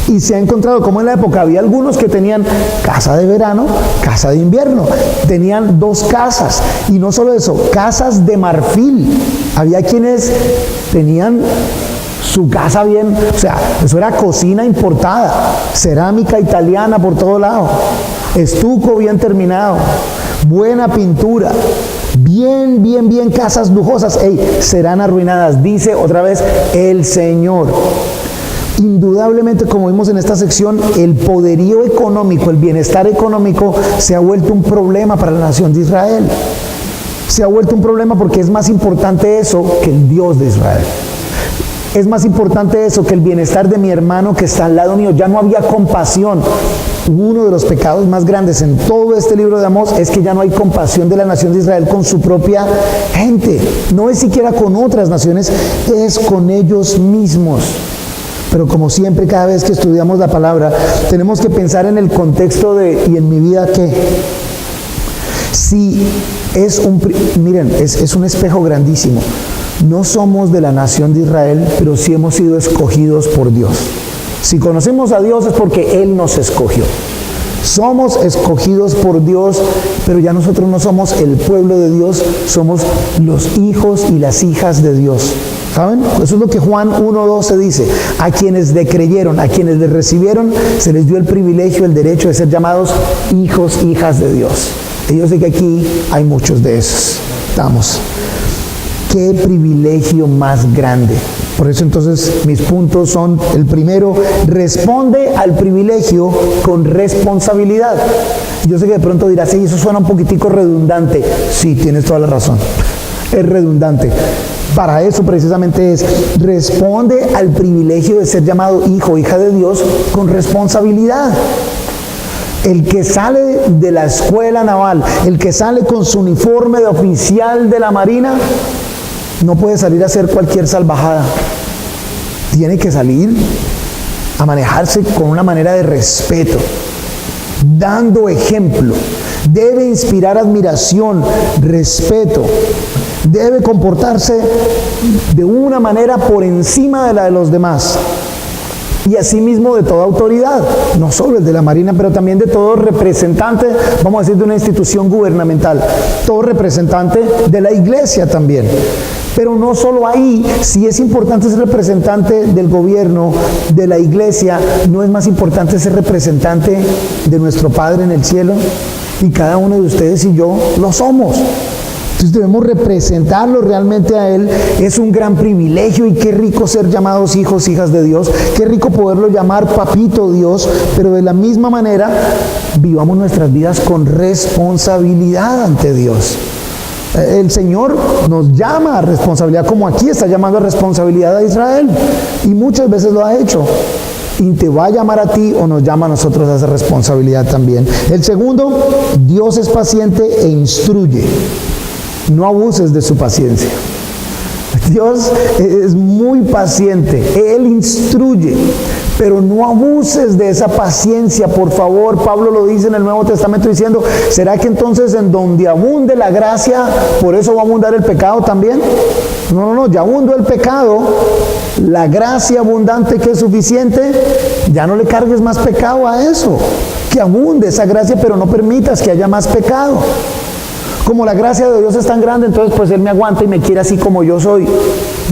Y se ha encontrado como en la época había algunos que tenían casa de verano, casa de invierno. Tenían dos casas. Y no solo eso, casas de marfil. Había quienes tenían su casa bien, o sea, eso era cocina importada, cerámica italiana por todo lado, estuco bien terminado, buena pintura, bien casas lujosas. Serán arruinadas, dice otra vez el Señor. Indudablemente, como vimos en esta sección, el poderío económico, el bienestar económico se ha vuelto un problema para la nación de Israel. Se ha vuelto un problema porque es más importante eso que el Dios de Israel. Es más importante eso que el bienestar de mi hermano que está al lado mío. Ya no había compasión. Uno de los pecados más grandes en todo este libro de Amós es que ya no hay compasión de la nación de Israel con su propia gente. No es siquiera con otras naciones, es con ellos mismos. Pero como siempre, cada vez que estudiamos la palabra, tenemos que pensar en el contexto de: ¿y en mi vida qué? Si es miren, es un espejo grandísimo. No somos de la nación de Israel, pero sí hemos sido escogidos por Dios. Si conocemos a Dios es porque Él nos escogió. Somos escogidos por Dios, pero ya nosotros no somos el pueblo de Dios, somos los hijos y las hijas de Dios. ¿Saben? Eso es lo que Juan 1:12 dice. A quienes le creyeron, a quienes le recibieron, se les dio el privilegio, el derecho de ser llamados hijos, hijas de Dios. Y yo sé que aquí hay muchos de esos. Vamos. Qué privilegio más grande. Por eso entonces mis puntos son: el primero, responde al privilegio con responsabilidad. Yo sé que de pronto dirás, sí, eso suena un poquitico redundante. Sí, tienes toda la razón. Es redundante. Para eso precisamente es: responde al privilegio de ser llamado hijo o hija de Dios con responsabilidad. El que sale de la escuela naval, el que sale con su uniforme de oficial de la Marina, no puede salir a hacer cualquier salvajada. Tiene que salir a manejarse con una manera de respeto, dando ejemplo. Debe inspirar admiración, respeto. Debe comportarse de una manera por encima de la de los demás. Y asimismo de toda autoridad, no solo el de la Marina, pero también de todo representante, vamos a decir, de una institución gubernamental, todo representante de la iglesia también. Pero no solo ahí, si es importante ser representante del gobierno, de la iglesia, ¿no es más importante ser representante de nuestro Padre en el cielo? Y cada uno de ustedes y yo lo somos. Entonces debemos representarlo realmente a Él. Es un gran privilegio, y qué rico ser llamados hijos, hijas de Dios. Qué rico poderlo llamar papito Dios. Pero de la misma manera, vivamos nuestras vidas con responsabilidad ante Dios. El Señor nos llama a responsabilidad, como aquí está llamando a responsabilidad a Israel. Y muchas veces lo ha hecho. Y te va a llamar a ti, o nos llama a nosotros a esa responsabilidad también. El segundo, Dios es paciente e instruye. No abuses de su paciencia. Dios es muy paciente, Él instruye, pero no abuses de esa paciencia, por favor. Pablo lo dice en el Nuevo Testamento diciendo: ¿será que entonces en donde abunde la gracia, por eso va a abundar el pecado también? No, ya abundó el pecado, la gracia abundante que es suficiente, ya no le cargues más pecado a eso. Que abunde esa gracia, pero no permitas que haya más pecado. Como la gracia de Dios es tan grande, entonces pues Él me aguanta y me quiere así como yo soy.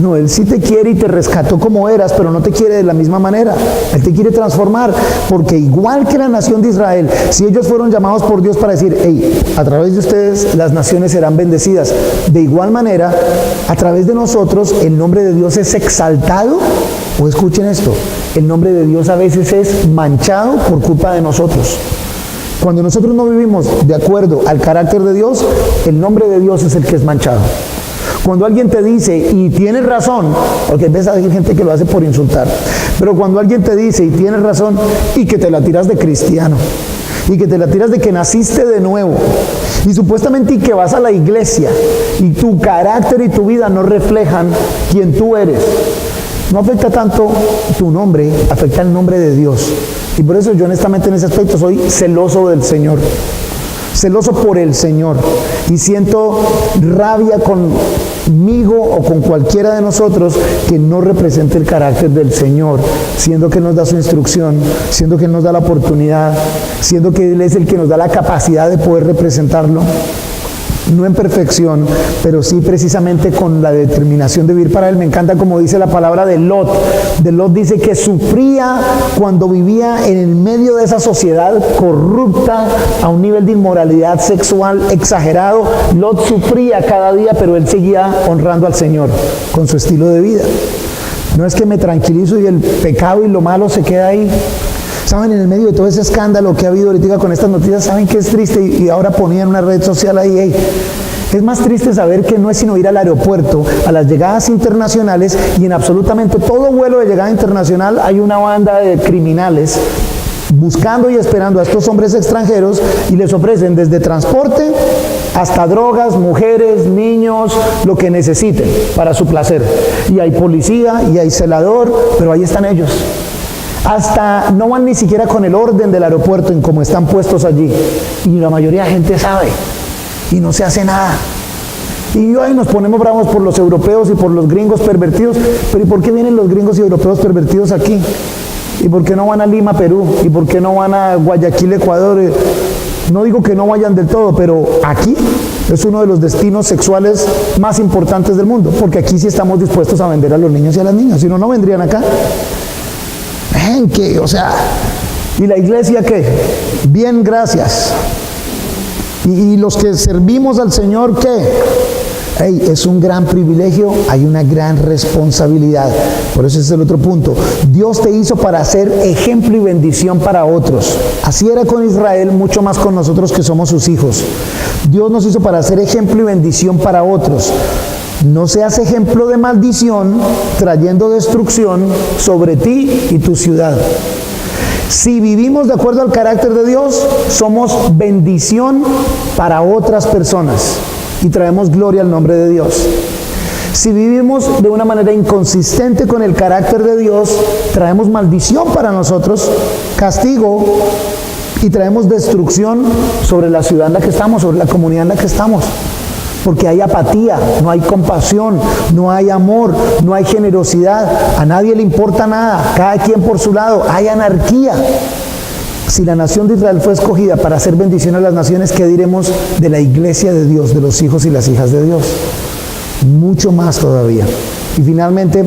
No, Él sí te quiere y te rescató como eras, pero no te quiere de la misma manera. Él te quiere transformar, porque igual que la nación de Israel, si ellos fueron llamados por Dios para decir: hey, a través de ustedes las naciones serán bendecidas, de igual manera, a través de nosotros el nombre de Dios es exaltado. O escuchen esto, el nombre de Dios a veces es manchado por culpa de nosotros. Cuando nosotros no vivimos de acuerdo al carácter de Dios, el nombre de Dios es el que es manchado. Cuando alguien te dice, y tienes razón, porque ves a gente que lo hace por insultar, pero cuando alguien te dice, y tienes razón, y que te la tiras de cristiano, y que te la tiras de que naciste de nuevo, y supuestamente y que vas a la iglesia, y tu carácter y tu vida no reflejan quién tú eres, no afecta tanto tu nombre, afecta el nombre de Dios. Y por eso yo honestamente en ese aspecto soy celoso del Señor, celoso por el Señor, y siento rabia conmigo o con cualquiera de nosotros que no represente el carácter del Señor, siendo que Él nos da su instrucción, siendo que Él nos da la oportunidad, siendo que Él es el que nos da la capacidad de poder representarlo. No en perfección, pero sí precisamente con la determinación de vivir para Él. Me encanta como dice la palabra de Lot. De Lot dice que sufría cuando vivía en el medio de esa sociedad corrupta, a un nivel de inmoralidad sexual exagerado. Lot sufría cada día, pero él seguía honrando al Señor con su estilo de vida. No es que me tranquilizo y el pecado y lo malo se queda ahí. ¿Saben? En el medio de todo ese escándalo que ha habido ahorita con estas noticias, ¿saben qué es triste? Y ahora ponían una red social ahí, hey, es más triste saber que no es sino ir al aeropuerto, a las llegadas internacionales, y en absolutamente todo vuelo de llegada internacional hay una banda de criminales buscando y esperando a estos hombres extranjeros, y les ofrecen desde transporte hasta drogas, mujeres, niños, lo que necesiten para su placer. Y hay policía y hay celador, pero ahí están ellos. Hasta no van ni siquiera con el orden del aeropuerto en cómo están puestos allí. Y la mayoría de gente sabe y no se hace nada. Y hoy nos ponemos bravos por los europeos y por los gringos pervertidos. Pero ¿y por qué vienen los gringos y europeos pervertidos aquí? ¿Y por qué no van a Lima, Perú? ¿Y por qué no van a Guayaquil, Ecuador? No digo que no vayan del todo, pero aquí es uno de los destinos sexuales más importantes del mundo, porque aquí sí estamos dispuestos a vender a los niños y a las niñas, si no, no vendrían acá. ¿En qué? O sea, ¿y la iglesia qué? Bien, gracias. ¿Y los que servimos al Señor qué? Hey, es un gran privilegio, hay una gran responsabilidad. Por eso ese es el otro punto. Dios te hizo para ser ejemplo y bendición para otros. Así era con Israel, mucho más con nosotros que somos sus hijos. Dios nos hizo para ser ejemplo y bendición para otros. No seas ejemplo de maldición, trayendo destrucción sobre ti y tu ciudad. Si vivimos de acuerdo al carácter de Dios, somos bendición para otras personas y traemos gloria al nombre de Dios. Si vivimos de una manera inconsistente con el carácter de Dios, traemos maldición para nosotros, castigo, y traemos destrucción sobre la ciudad en la que estamos, sobre la comunidad en la que estamos. Porque hay apatía, no hay compasión, no hay amor, no hay generosidad, a nadie le importa nada, cada quien por su lado, hay anarquía. Si la nación de Israel fue escogida para hacer bendición a las naciones, ¿qué diremos de la iglesia de Dios, de los hijos y las hijas de Dios? Mucho más todavía. Y finalmente,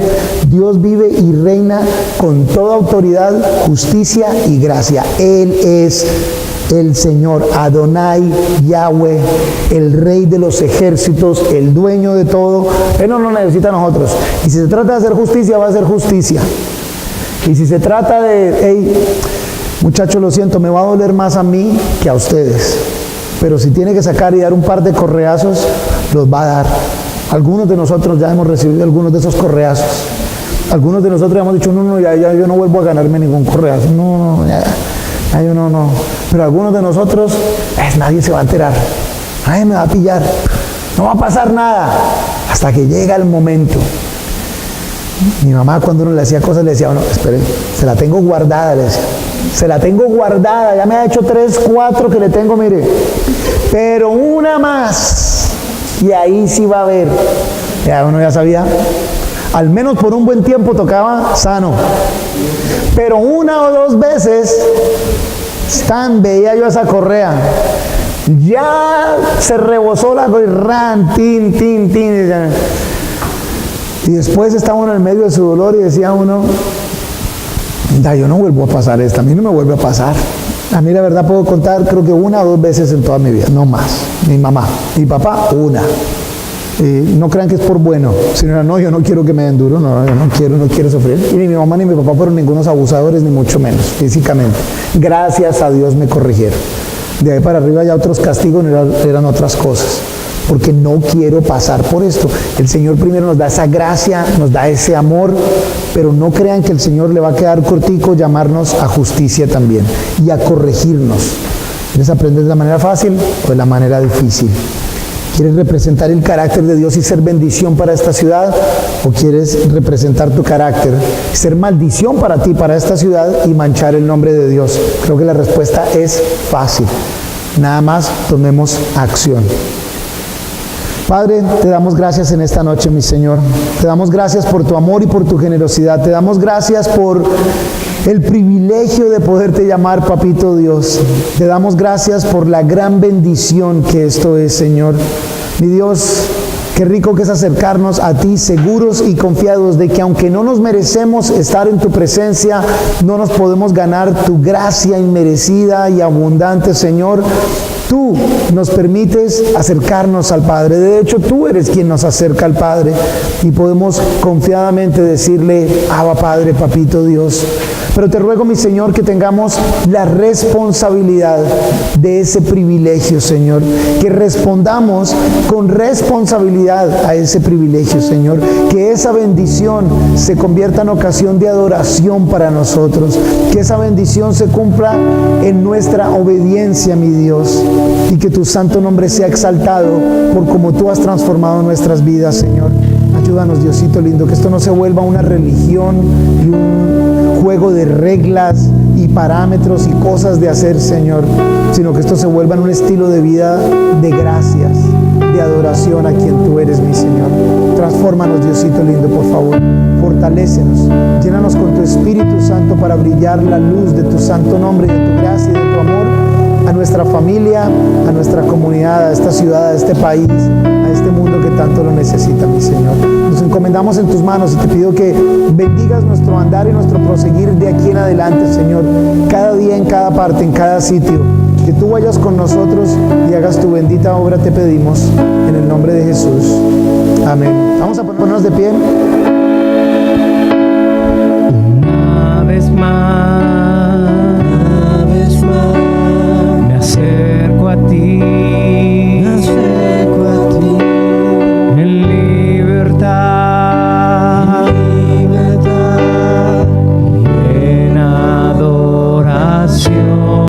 Dios vive y reina con toda autoridad, justicia y gracia. Él es el Señor, Adonai, Yahweh, el Rey de los ejércitos, el dueño de todo. Él no lo necesita a nosotros. Y si se trata de hacer justicia, va a hacer justicia. Y si se trata de, hey, muchachos, lo siento, me va a doler más a mí que a ustedes. Pero si tiene que sacar y dar un par de correazos, los va a dar. Algunos de nosotros ya hemos recibido algunos de esos correazos. Algunos de nosotros ya hemos dicho, no, ya yo no vuelvo a ganarme ningún correazo. No, ya. Ay, no. Pero algunos de nosotros, nadie se va a enterar, nadie me va a pillar, no va a pasar nada, hasta que llega el momento. Mi mamá cuando uno le hacía cosas le decía, bueno, espere, se la tengo guardada, le decía, se la tengo guardada, ya me ha hecho 3, 4 que le tengo, mire, pero una más, y ahí sí va a haber. Ya uno ya sabía, al menos por un buen tiempo tocaba sano. Pero 1 o 2 veces, veía yo esa correa, ya se rebosó la correa, tin. Y después estaba uno en medio de su dolor y decía uno, yo no vuelvo a pasar esta, a mí no me vuelve a pasar. A mí la verdad puedo contar, creo que 1 o 2 veces en toda mi vida, no más. Mi mamá, mi papá, 1. No crean que es por bueno, sino no, yo no quiero que me den duro, no quiero sufrir. Y ni mi mamá ni mi papá fueron ningunos abusadores, ni mucho menos, físicamente. Gracias a Dios me corrigieron. De ahí para arriba ya otros castigos eran otras cosas, porque no quiero pasar por esto. El Señor primero nos da esa gracia, nos da ese amor, pero no crean que el Señor le va a quedar cortico llamarnos a justicia también y a corregirnos. ¿Quieres aprender de la manera fácil o de la manera difícil? ¿Quieres representar el carácter de Dios y ser bendición para esta ciudad? ¿O quieres representar tu carácter, ser maldición para ti, para esta ciudad y manchar el nombre de Dios? Creo que la respuesta es fácil. Nada más tomemos acción. Padre, te damos gracias en esta noche, mi Señor. Te damos gracias por tu amor y por tu generosidad. Te damos gracias por el privilegio de poderte llamar Papito Dios. Te damos gracias por la gran bendición que esto es, Señor. Mi Dios, qué rico que es acercarnos a ti seguros y confiados de que aunque no nos merecemos estar en tu presencia, no nos podemos ganar tu gracia inmerecida y abundante, Señor. Tú nos permites acercarnos al Padre. De hecho, tú eres quien nos acerca al Padre y podemos confiadamente decirle, Abba Padre, Papito Dios. Pero te ruego, mi Señor, que tengamos la responsabilidad de ese privilegio, Señor. Que respondamos con responsabilidad a ese privilegio, Señor. Que esa bendición se convierta en ocasión de adoración para nosotros. Que esa bendición se cumpla en nuestra obediencia, mi Dios. Y que tu santo nombre sea exaltado por cómo tú has transformado nuestras vidas, Señor. Ayúdanos, Diosito lindo, que esto no se vuelva una religión y un juego de reglas y parámetros y cosas de hacer, Señor, sino que esto se vuelva en un estilo de vida de gracias, de adoración a quien tú eres, mi Señor. Transfórmanos, Diosito lindo, por favor. Fortalécenos, llénanos con tu Espíritu Santo para brillar la luz de tu santo nombre y de tu gracia y de tu amor a nuestra familia, a nuestra comunidad, a esta ciudad, a este país, a este mundo que tanto lo necesita, mi Señor. Nos encomendamos en tus manos y te pido que bendigas nuestro andar y nuestro proseguir de aquí en adelante, Señor, cada día, en cada parte, en cada sitio. Que tú vayas con nosotros y hagas tu bendita obra, te pedimos, en el nombre de Jesús. Amén. Vamos a ponernos de pie.